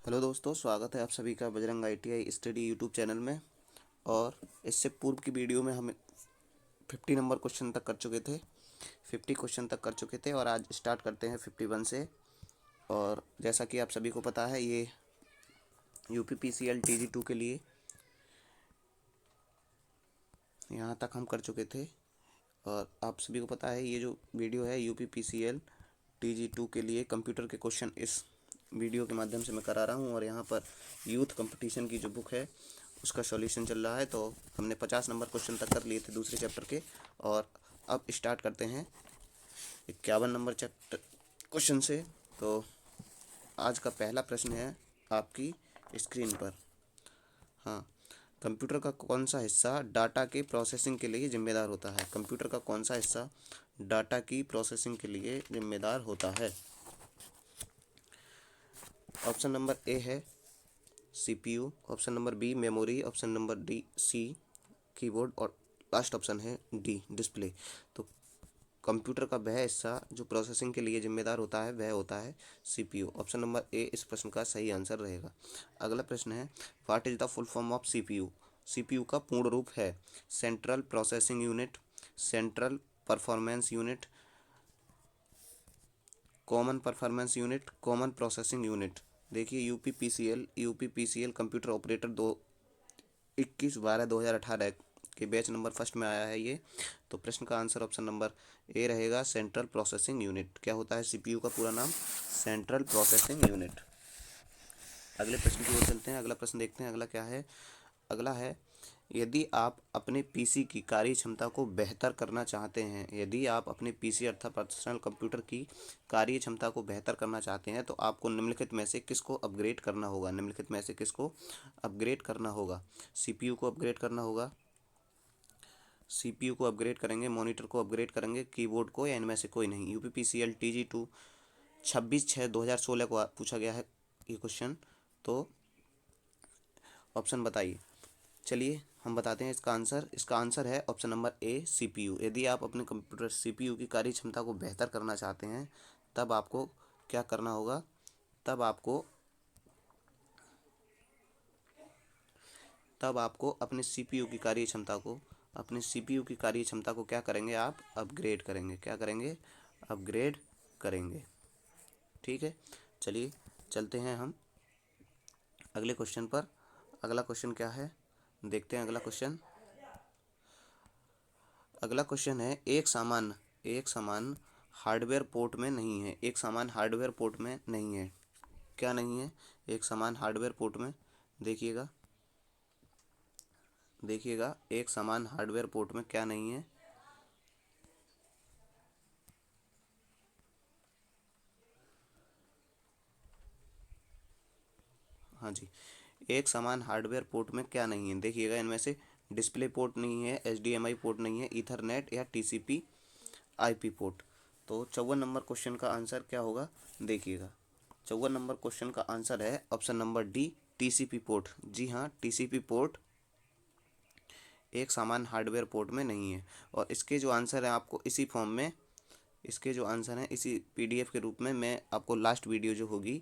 Hello दोस्तों, स्वागत है आप सभी का Bajrang ITI study YouTube channel में। और इससे पूर्व की वीडियो में हम 50 नंबर क्वेश्चन तक कर चुके थे, 50 क्वेश्चन तक कर चुके थे और आज स्टार्ट करते हैं 51 से। और जैसा कि आप सभी को पता है, ये UPPCL TG2 के लिए यहाँ तक हम कर चुके थे। और आप सभी को पता है, ये जो वीडियो है UPPCL TG2 के लिए कंप्यूटर के क्वेश्चन इस वीडियो के माध्यम से मैं करा रहा हूँ। और यहाँ पर यूथ कंपटीशन की जो बुक है उसका सॉल्यूशन चल रहा है। तो हमने 50 नंबर क्वेश्चन तक कर लिए थे दूसरे चैप्टर के। और अब स्टार्ट करते हैं 51 नंबर चैप्टर क्वेश्चन से। तो आज का पहला प्रश्न है आपकी स्क्रीन पर। हाँ, कंप्यूटर का कौन सा हिस्सा डाटा के प्रोसेसिंग के लिए जिम्मेदार होता है? कंप्यूटर का कौन सा हिस्सा डाटा की प्रोसेसिंग के लिए जिम्मेदार होता है? ऑप्शन नंबर ए है CPU, option number B memory, option number D C keyboard और लास्ट ऑप्शन है डी डिस्प्ले। तो कंप्यूटर का वह हिस्सा जो प्रोसेसिंग के लिए जिम्मेदार होता है वह होता है CPU। ऑप्शन नंबर ए इस प्रश्न का सही आंसर रहेगा। अगला प्रश्न है, what is the full form of CPU? CPU का पूर्ण रूप है central processing unit, central performance unit, common performance unit, common processing unit. देखिए, यूपी पीसीएल कंप्यूटर ऑपरेटर 21/12/2018 के बैच नंबर फर्स्ट में आया है ये। तो प्रश्न का आंसर ऑप्शन नंबर ए रहेगा, सेंट्रल प्रोसेसिंग यूनिट। क्या होता है CPU का पूरा नाम? Central processing unit. अगले प्रश्न की ओर चलते हैं। अगला प्रश्न देखते हैं, अगला क्या है। अगला है, यदि आप अपने PC की कार्य क्षमता को बेहतर करना चाहते हैं, यदि आप अपने PC अर्थात पर्सनल कंप्यूटर की कार्य क्षमता को बेहतर करना चाहते हैं तो आपको निम्नलिखित में से किसको अपग्रेड करना होगा? निम्नलिखित में से किसको अपग्रेड करना होगा? CPU को अपग्रेड करना होगा, CPU को अपग्रेड करेंगे, मॉनिटर को अपग्रेड करेंगे, कीबोर्ड को, या इनमें से कोई नहीं? UPPCL TG2 26/6/2016 को पूछा गया है ये क्वेश्चन। तो ऑप्शन बताइए। चलिए हम बताते हैं इसका आंसर। इसका आंसर है ऑप्शन नंबर ए CPU। यदि आप अपने कंप्यूटर CPU की कार्य क्षमता को बेहतर करना चाहते हैं तब आपको क्या करना होगा? तब आपको अपने CPU की कार्य क्षमता को क्या करेंगे? आप अपग्रेड करेंगे। क्या करेंगे? अपग्रेड करेंगे। ठीक है, चलिए चलते हैं हम अगले क्वेश्चन पर। अगला क्वेश्चन क्या है, देखते हैं अगला क्वेश्चन। अगला क्वेश्चन है, एक समान हार्डवेयर पोर्ट में नहीं है। एक समान हार्डवेयर पोर्ट में नहीं है। क्या नहीं है? एक समान हार्डवेयर पोर्ट में। देखिएगा, एक समान हार्डवेयर पोर्ट में क्या नहीं है? हाँ जी, एक समान हार्डवेयर पोर्ट में क्या नहीं है? देखिएगा, इनमें से डिस्प्ले पोर्ट नहीं है, HDMI पोर्ट नहीं है, ईथरनेट या TCP IP पोर्ट। तो 54 नंबर क्वेश्चन का आंसर क्या होगा? देखिएगा, 54 नंबर क्वेश्चन का आंसर है option number D TCP port. जी हाँ, TCP पोर्ट एक समान हार्डवेयर पोर्ट में नहीं है। और इसके जो आंसर है आपको इसी फॉर्म में, इसके जो आंसर हैं इसी PDF के रूप में मैं आपको लास्ट वीडियो जो होगी,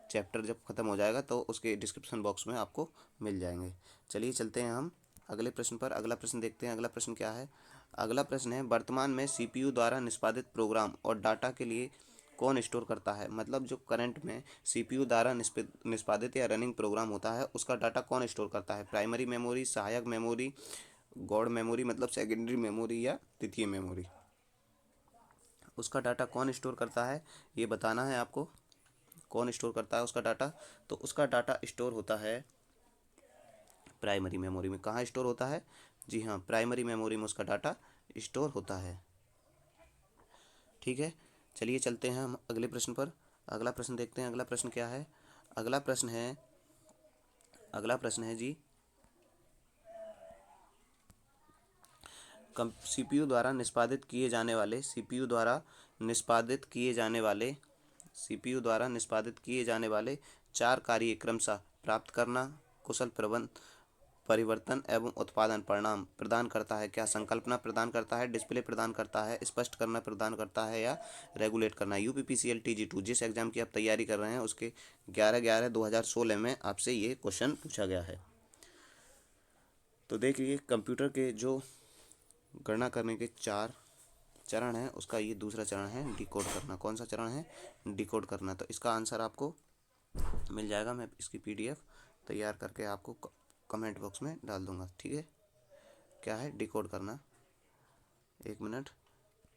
चैप्टर जब ख़त्म हो जाएगा तो उसके डिस्क्रिप्शन बॉक्स में आपको मिल जाएंगे। चलिए चलते हैं हम अगले प्रश्न पर। अगला प्रश्न देखते हैं। अगला प्रश्न क्या है? अगला प्रश्न है, वर्तमान में CPU द्वारा निष्पादित प्रोग्राम और डाटा के लिए कौन स्टोर करता है? मतलब जो करंट में CPU द्वारा निष्पादित या रनिंग प्रोग्राम होता है उसका डाटा कौन स्टोर करता है? प्राइमरी मेमोरी, सहायक मेमोरी, गॉड मेमोरी मतलब सेकेंडरी मेमोरी, या तृतीय मेमोरी? उसका डाटा कौन स्टोर करता है ये बताना है आपको। कौन स्टोर करता है उसका डाटा? तो उसका डाटा स्टोर होता है प्राइमरी मेमोरी में। कहाँ स्टोर होता है? जी हाँ, प्राइमरी मेमोरी में उसका डाटा स्टोर होता है। ठीक है, चलिए चलते हैं हम अगले प्रश्न पर। अगला प्रश्न देखते हैं। अगला प्रश्न क्या है? अगला प्रश्न है जी, CPU द्वारा निष्पादित किए जाने वाले चार कार्य क्रमशः प्राप्त करना, कुशल प्रबंध परिवर्तन एवं उत्पादन परिणाम प्रदान करता है? क्या संकल्पना प्रदान करता है, डिस्प्ले प्रदान करता है, स्पष्ट करना प्रदान करता है, या रेगुलेट करना? यूपीपीसीएल TG2 जिस एग्जाम की आप तैयारी कर रहे हैं उसके 11/11/2016 में आपसे ये क्वेश्चन पूछा गया है। तो देखिए, कंप्यूटर के जो गणना करने के 4 चरण है, उसका ये दूसरा चरण है डिकोड करना। कौन सा चरण है? डिकोड करना। तो इसका आंसर आपको मिल जाएगा, मैं इसकी PDF तैयार करके आपको कमेंट बॉक्स में डाल दूंगा, ठीक है। क्या है? डिकोड करना। एक मिनट,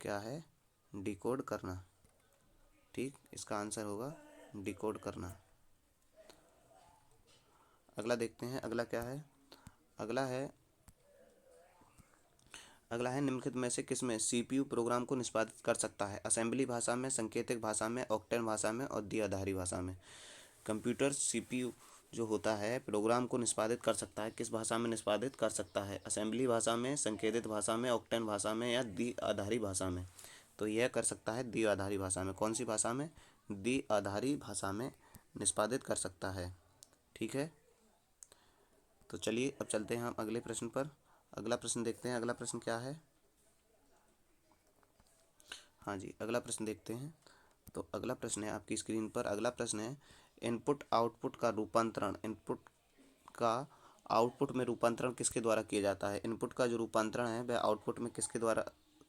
क्या है? डिकोड करना, ठीक। इसका आंसर होगा डिकोड करना। अगला देखते हैं, अगला क्या है? अगला है निम्नलिखित में से किसमें CPU प्रोग्राम को निष्पादित कर सकता है? असेंबली भाषा में, सांकेतिक भाषा में, ऑक्टेन भाषा में और द्विआधारी भाषा में। कंप्यूटर CPU जो होता है प्रोग्राम को निष्पादित कर सकता है, किस भाषा में निष्पादित कर सकता है? असेंबली भाषा में, संकेतित भाषा में, ऑक्टेन भाषा में या द्विआधारी भाषा में? तो यह कर सकता है द्विआधारी भाषा में। कौन सी भाषा में? द्विआधारी भाषा में निष्पादित कर सकता है, ठीक है। तो चलिए अब चलते हैं हम अगले प्रश्न पर। अगला प्रश्न देखते हैं, अगला प्रश्न क्या है? हाँ जी, अगला प्रश्न देखते हैं। तो अगला प्रश्न है आपकी स्क्रीन पर, अगला प्रश्न है इनपुट आउटपुट का रूपांतरण, इनपुट का आउटपुट में रूपांतरण किसके द्वारा किया जाता है? इनपुट का जो रूपांतरण है वह आउटपुट में किसके द्वारा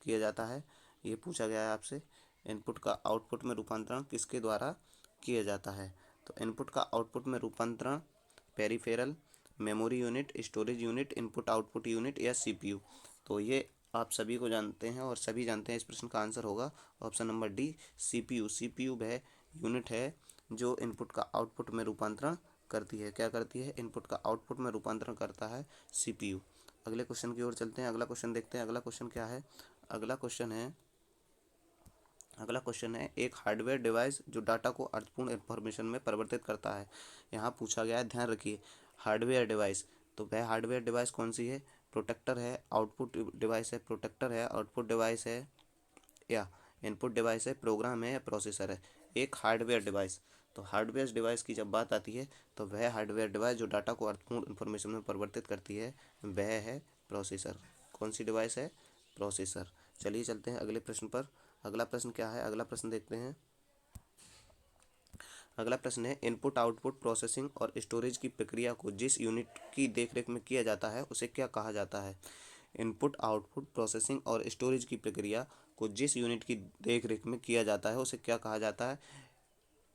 किया जाता है? ये पूछा गया है आपसे। इनपुट का आउटपुट में रूपांतरण किसके द्वारा किया जाता है? तो इनपुट का आउटपुट में रूपांतरण peripheral, memory unit, storage unit, input output unit या CPU। तो ये आप सभी को जानते हैं और सभी जानते हैं, इस प्रश्न का आंसर होगा option number D, CPU। CPU वह यूनिट है जो इनपुट का आउटपुट में रूपांतरण करती है। क्या करती है? इनपुट का आउटपुट में रूपांतरण करता है CPU। अगले क्वेश्चन की ओर चलते हैं, अगला क्वेश्चन देखते हैं। अगला क्वेश्चन क्या है? अगला क्वेश्चन है एक हार्डवेयर डिवाइस जो डाटा को अर्थपूर्ण इंफॉर्मेशन में परिवर्तित करता है। यहाँ पूछा गया है, ध्यान रखिए, हार्डवेयर डिवाइस। तो वह हार्डवेयर डिवाइस कौन सी है? प्रोटेक्टर है, आउटपुट डिवाइस है, प्रोटेक्टर है, आउटपुट डिवाइस है या इनपुट डिवाइस है, प्रोग्राम है या प्रोसेसर है? एक हार्डवेयर डिवाइस। तो हार्डवेयर डिवाइस की जब बात आती है तो वह हार्डवेयर डिवाइस जो डाटा को अर्थपूर्ण इंफॉर्मेशन में परिवर्तित करती है वह है प्रोसेसर। कौन सी डिवाइस है? प्रोसेसर। चलिए चलते हैं अगले प्रश्न पर। अगला प्रश्न क्या है? अगला प्रश्न देखते हैं। अगला प्रश्न है इनपुट आउटपुट प्रोसेसिंग और स्टोरेज की प्रक्रिया को जिस यूनिट की देखरेख में किया जाता है उसे क्या कहा जाता है? इनपुट आउटपुट प्रोसेसिंग और स्टोरेज की प्रक्रिया को जिस यूनिट की देखरेख में किया जाता है उसे क्या कहा जाता है?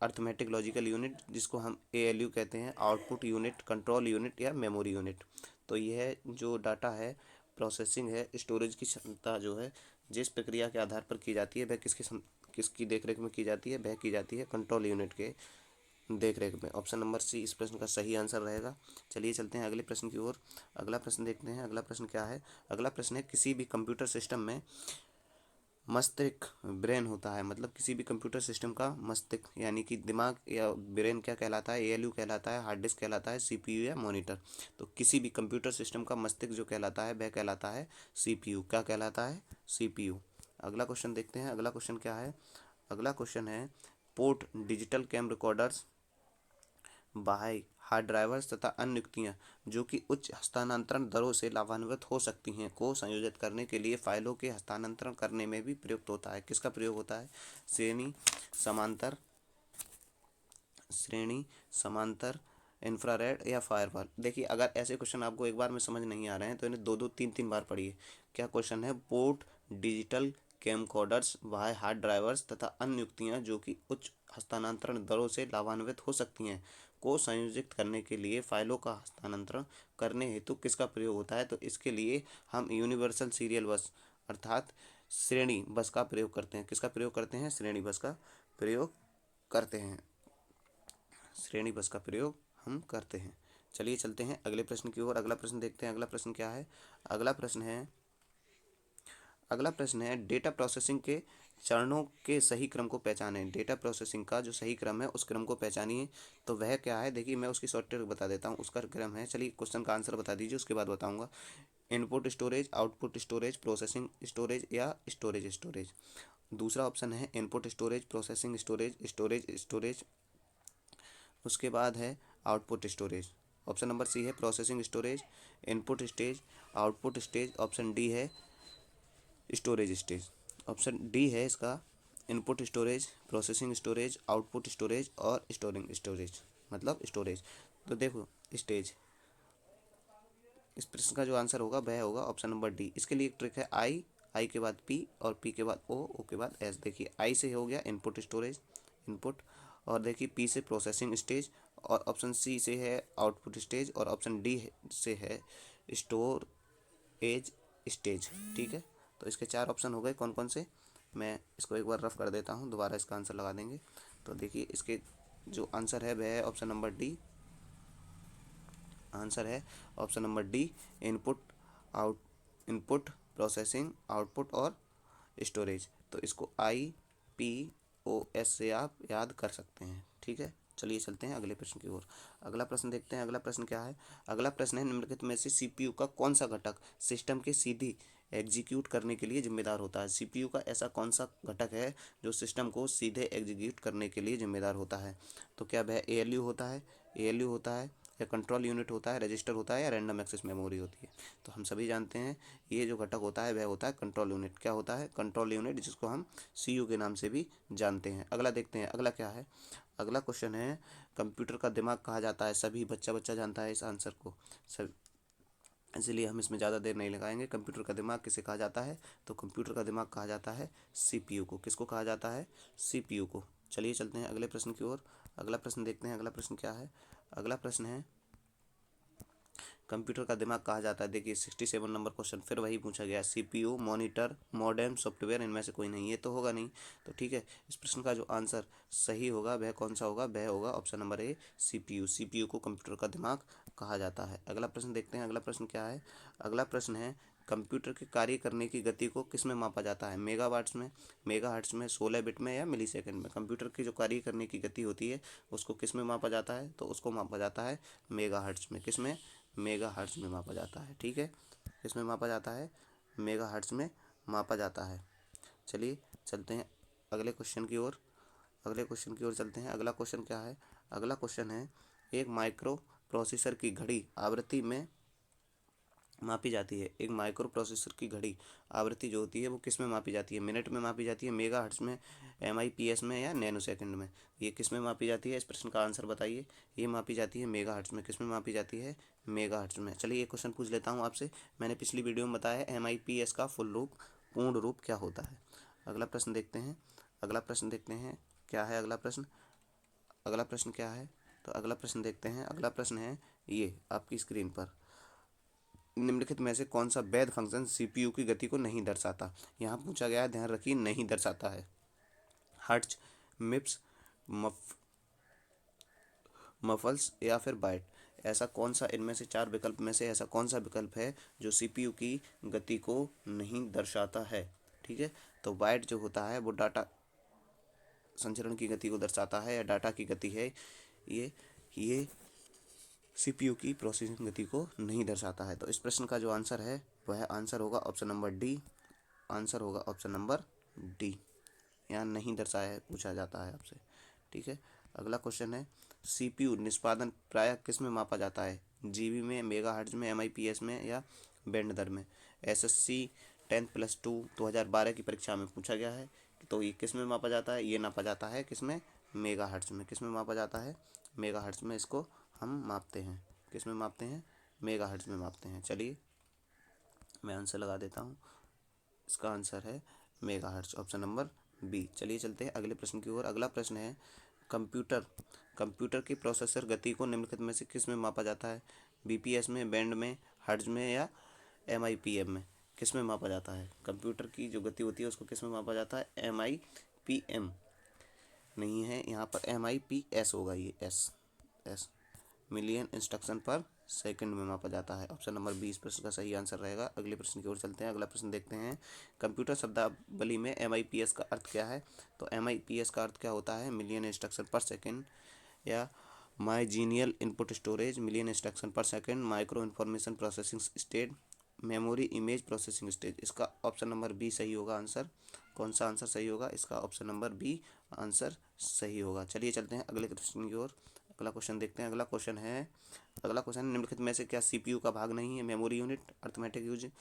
अर्थमेटिक लॉजिकल यूनिट, जिसको हम ALU कहते हैं, आउटपुट यूनिट, कंट्रोल यूनिट या मेमोरी यूनिट। तो यह जो डाटा है, प्रोसेसिंग है, स्टोरेज की क्षमता जो है जिस प्रक्रिया के आधार पर की जाती है वह किसकी देखरेख में की जाती है? वह की जाती है कंट्रोल यूनिट के देखरेख में। ऑप्शन नंबर सी इस प्रश्न का सही आंसर रहेगा। चलिए चलते हैं अगले प्रश्न की ओर। अगला प्रश्न देखते हैं, अगला प्रश्न क्या है? अगला प्रश्न है किसी भी कंप्यूटर सिस्टम में मस्तिष्क, ब्रेन होता है, मतलब किसी भी कंप्यूटर सिस्टम का मस्तिष्क यानी कि दिमाग या ब्रेन क्या कहलाता है? ALU कहलाता है, हार्ड डिस्क कहलाता है, CPU या मॉनिटर। तो किसी भी कंप्यूटर सिस्टम का मस्तिष्क जो कहलाता है वह कहलाता है CPU। क्या कहलाता है? CPU। अगला क्वेश्चन देखते हैं, अगला क्वेश्चन क्या है? अगला क्वेश्चन है पोर्ट, डिजिटल कैम रिकॉर्डर्स, बाह्य हार्ड ड्राइवर्स तथा अन्य युक्तियाँ जो कि उच्च हस्तांतरण दरों से लाभान्वित हो सकती हैं को संयोजित करने के लिए फाइलों के हस्तांतरण करने में भी प्रयुक्त होता है। किसका प्रयोग होता है? श्रेणी, समांतर, इंफ्रारेड या फायरवॉल। देखिए, अगर ऐसे क्वेश्चन आपको एक बार में समझ नहीं आ रहे हैं तो इन्हें 2-2 3-3 बार पढ़िए। क्या क्वेश्चन है? पोर्ट, डिजिटल कैमकॉर्डर्स, बाह्य हार्ड ड्राइवर्स तथा अन्य युक्तियाँ जो कि उच्च हस्तांतरण दरों से लाभान्वित हो सकती हैं को संयोजित करने के लिए फाइलों का हस्तांतरण करने हेतु किसका प्रयोग होता है? तो इसके लिए हम यूनिवर्सल सीरियल बस अर्थात श्रेणी बस का प्रयोग करते हैं। किसका प्रयोग करते हैं? श्रेणी बस का प्रयोग करते हैं। श्रेणी बस का प्रयोग हम करते हैं। चलिए चलते हैं अगले प्रश्न की ओर। अगला प्रश्न देखते हैं, अगला प्रश्न क्या है? अगला प्रश्न है डेटा प्रोसेसिंग के चरणों के सही क्रम को पहचानें। डेटा प्रोसेसिंग का जो सही क्रम है उस क्रम को पहचानिए। तो वह क्या है? देखिए, मैं उसकी शॉर्टकट बता देता हूँ, उसका क्रम है। चलिए क्वेश्चन का आंसर बता दीजिए, उसके बाद बताऊंगा। Input storage, output storage, processing storage या स्टोरेज। दूसरा ऑप्शन है input storage, processing storage, storage. उसके बाद है output storage option number C है processing storage, input stage, output stage, option D है स्टोरेज स्टेज। ऑप्शन डी है इसका input storage, processing storage, output storage और स्टोरिंग स्टोरेज, मतलब स्टोरेज। तो देखो स्टेज, इस प्रश्न का जो आंसर होगा वह होगा ऑप्शन नंबर डी। इसके लिए एक ट्रिक है, आई के बाद पी और पी के बाद ओ के बाद एस। देखिए आई से हो गया इनपुट स्टोरेज, इनपुट, और देखिए पी से प्रोसेसिंग स्टेज, और ऑप्शन सी से है आउटपुट स्टेज, और ऑप्शन डी से है स्टोर एज स्टेज। ठीक है, तो इसके चार ऑप्शन हो गए। कौन कौन से, मैं इसको एक बार रफ कर देता हूँ, दोबारा इसका आंसर लगा देंगे। तो देखिए इसके जो आंसर है वह है ऑप्शन नंबर डी। आंसर है option number D, input, out, input, processing, output और स्टोरेज। तो इसको आई पी ओ एस से आप याद कर सकते हैं। ठीक है, चलिए चलते हैं अगले प्रश्न की ओर। अगला प्रश्न देखते हैं, अगला प्रश्न क्या है। अगला प्रश्न है निम्नलिखित में से सीपीयू का कौन सा घटक सिस्टम के सीधी एग्जीक्यूट करने के लिए जिम्मेदार होता है। सीपीयू का ऐसा कौन सा घटक है जो सिस्टम को सीधे एग्जीक्यूट करने के लिए जिम्मेदार होता है। तो क्या वह एएलयू होता है, एएलयू होता है, या कंट्रोल यूनिट होता है, रजिस्टर होता है, या रैंडम एक्सेस मेमोरी होती है। तो हम सभी जानते हैं ये जो घटक होता है वह होता है कंट्रोल यूनिट। क्या होता है, कंट्रोल यूनिट, जिसको हम सीयू के नाम से भी जानते हैं। अगला देखते हैं, अगला क्या है। अगला क्वेश्चन है कंप्यूटर का दिमाग कहा जाता है। सभी बच्चा बच्चा जानता है इस आंसर को, सब, इसलिए हम इसमें ज़्यादा देर नहीं लगाएंगे। कंप्यूटर का दिमाग किसे कहा जाता है, तो कंप्यूटर का दिमाग कहा जाता है सीपीयू को। किसको कहा जाता है, सीपीयू को। चलिए चलते हैं अगले प्रश्न की ओर। अगला प्रश्न देखते हैं, अगला प्रश्न क्या है। अगला प्रश्न है कंप्यूटर का दिमाग कहा जाता है। देखिए 67 नंबर क्वेश्चन फिर वही पूछा गया, सीपीयू, मॉनिटर, मॉडेम, सॉफ्टवेयर, इनमें से कोई नहीं, ये तो होगा नहीं। तो ठीक है, इस प्रश्न का जो आंसर सही होगा वह कौन सा होगा, वह होगा option number A, CPU. CPU को कंप्यूटर का दिमाग कहा जाता है। अगला प्रश्न देखते हैं, अगला प्रश्न क्या है। अगला प्रश्न है कंप्यूटर के कार्य करने की गति को किस में मापा जाता है। मेगावाट्स में, मेगाहर्ट्ज में, 16 बिट में, या मिली सेकेंड में। कंप्यूटर की जो कार्य करने की गति होती है उसको किस में मापा जाता है, तो उसको मापा जाता है मेगाहर्ट्ज में। किस में, मेगाहर्ट्ज में मापा जाता है। ठीक है, किस में मापा जाता है, मेगाहर्ट्ज में मापा जाता है। चलिए चलते हैं अगले क्वेश्चन की ओर, अगले क्वेश्चन की ओर चलते हैं। अगला क्वेश्चन क्या है। अगला क्वेश्चन है एक माइक्रो प्रोसेसर की घड़ी आवृत्ति में मापी जाती है। एक माइक्रो प्रोसेसर की घड़ी आवृत्ति जो होती है वो किस में मापी जाती है, मिनट में मापी जाती है, मेगा हर्ट्ज में, एमआईपीएस में, या नैनो सेकंड में। ये किस में मापी जाती है, इस प्रश्न का आंसर बताइए। ये मापी जाती है मेगा हर्ट्ज में। किस में मापी जाती है, मेगा हर्ट्ज में। चलिए एक क्वेश्चन पूछ लेता हूँ आपसे। मैंने पिछली वीडियो में बताया एमआईपीएस का फुल रूप, पूर्ण रूप क्या होता है। अगला प्रश्न देखते हैं, अगला प्रश्न देखते हैं क्या है अगला प्रश्न। अगला प्रश्न क्या है, तो अगला प्रश्न देखते हैं। अगला प्रश्न है ये आपकी स्क्रीन पर, निम्नलिखित में से कौन सा वैध फंक्शन सीपीयू की गति को नहीं दर्शाता। यहाँ पूछा गया है, ध्यान रखिए, नहीं दर्शाता है। हर्ट्ज, मिप्स, मफ मफल्स, या फिर बाइट। ऐसा कौन सा इनमें से चार विकल्प में से ऐसा कौन सा विकल्प है जो सीपीयू की गति को नहीं दर्शाता है। ठीक है, तो बाइट जो होता है वो डाटा संचरण की गति को दर्शाता है, या डाटा की गति है। ये सीपीयू की प्रोसेसिंग गति को नहीं दर्शाता है। तो इस प्रश्न का जो आंसर है वह आंसर होगा ऑप्शन नंबर डी। आंसर होगा ऑप्शन नंबर डी, यहाँ नहीं दर्शाया है, पूछा जाता है आपसे। ठीक है, अगला क्वेश्चन है सीपीयू निष्पादन प्रायः किस में मापा जाता है, जीबी में, मेगाहर्ट्ज में, एमआईपीएस में, या बैंड दर में। एसएससी 10+2 2012 की परीक्षा में पूछा गया है। तो ये किस में मापा जाता है, ये नापा जाता है किस में, मेगाहर्ट्ज में। किस में मापा जाता है, मेगाहर्ट्ज में इसको हम मापते हैं। किस में मापते हैं, मेगाहर्ट्ज में मापते हैं। चलिए मैं आंसर लगा देता हूँ, इसका आंसर है मेगाहर्ट्ज, ऑप्शन नंबर बी। चलिए चलते हैं अगले प्रश्न की ओर। अगला प्रश्न है कंप्यूटर कंप्यूटर की प्रोसेसर गति को निम्नलिखित में से किस में मापा जाता है, बीपीएस में, बैंड में, हर्ट्ज में, या एमआईपीएम में। किस में मापा जाता है, कंप्यूटर की जो गति होती है उसको किस में मापा जाता है, एमआईपीएम नहीं है, यहाँ पर एमआईपीएस होगा। ये एस एस मिलियन इंस्ट्रक्शन पर सेकंड में मापा जाता है। ऑप्शन नंबर 20 प्रश्न का सही आंसर रहेगा। अगले प्रश्न की ओर चलते हैं। अगला प्रश्न देखते हैं कंप्यूटर शब्दावली में एमआईपीएस का अर्थ क्या है। तो एमआईपीएस का अर्थ क्या होता है, मिलियन इंस्ट्रक्शन पर सेकंड, या माइजीनियल इनपुट स्टोरेज, मिलियन इंस्ट्रक्शन पर second, micro information processing state, memory image processing stage. इसका ऑप्शन नंबर बी सही होगा आंसर। कौन सा आंसर सही होगा, इसका ऑप्शन नंबर बी आंसर सही होगा। चलिए चलते हैं अगले प्रश्न की ओर। अगला क्वेश्चन देखते हैं। अगला क्वेश्चन निम्नलिखित में से क्या सीपीयू का भाग नहीं है? Memory unit, arithmetic unit,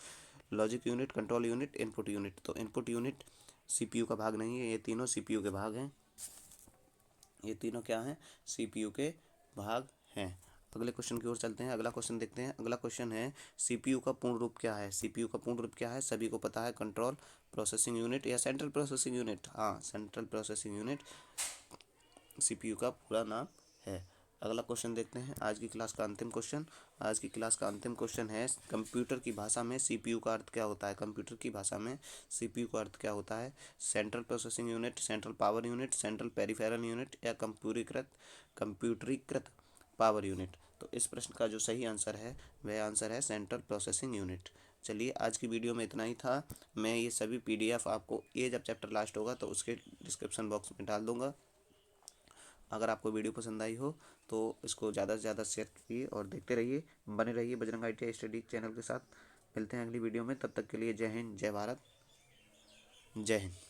logic unit, control unit, input unit. तो इनपुट यूनिट सीपीयू का भाग नहीं है, ये तीनों सीपीयू के भाग हैं। ये तीनों क्या हैं? सीपीयू के भाग हैं। अगले क्वेश्चन की ओर चलते हैं। अगला क्वेश्चन देखते हैं। अगला क्वेश्चन है सीपीयू का पूर्ण रूप क्या है? सीपीयू का पूर्ण रूप क्या है? सभी को पता है, कंट्रोल प्रोसेसिंग यूनिट या सेंट्रल प्रोसेसिंग यूनिट। हाँ, सेंट्रल प्रोसेसिंग यूनिट सीपीयू का पूरा नाम है। अगला क्वेश्चन देखते हैं। आज की क्लास का अंतिम क्वेश्चन। आज की क्लास का अंतिम क्वेश्चन है कंप्यूटर की भाषा में सीपीयू का अर्थ क्या होता है? कंप्यूटर की भाषा में सीपीयू का अर्थ क्या होता है? Central processing unit, central power unit, central peripheral unit या कंप्यूटरीकृत पावर यूनिट। तो इस प्रश्न का जो सही आंसर है वह आंसर है सेंट्रल प्रोसेसिंग यूनिट। चलिए, आज की वीडियो में इतना ही था। मैं ये सभी पीडीएफ आपको ये जब चैप्टर लास्ट होगा तो उसके डिस्क्रिप्शन बॉक्स में डाल दूंगा। अगर आपको वीडियो पसंद आई हो तो इसको ज़्यादा से ज़्यादा शेयर कीजिए और देखते रहिए, बने रहिए बजरंग ITI स्टडी चैनल के साथ। मिलते हैं अगली वीडियो में, तब तक के लिए जय हिंद, जय भारत, जय हिंद।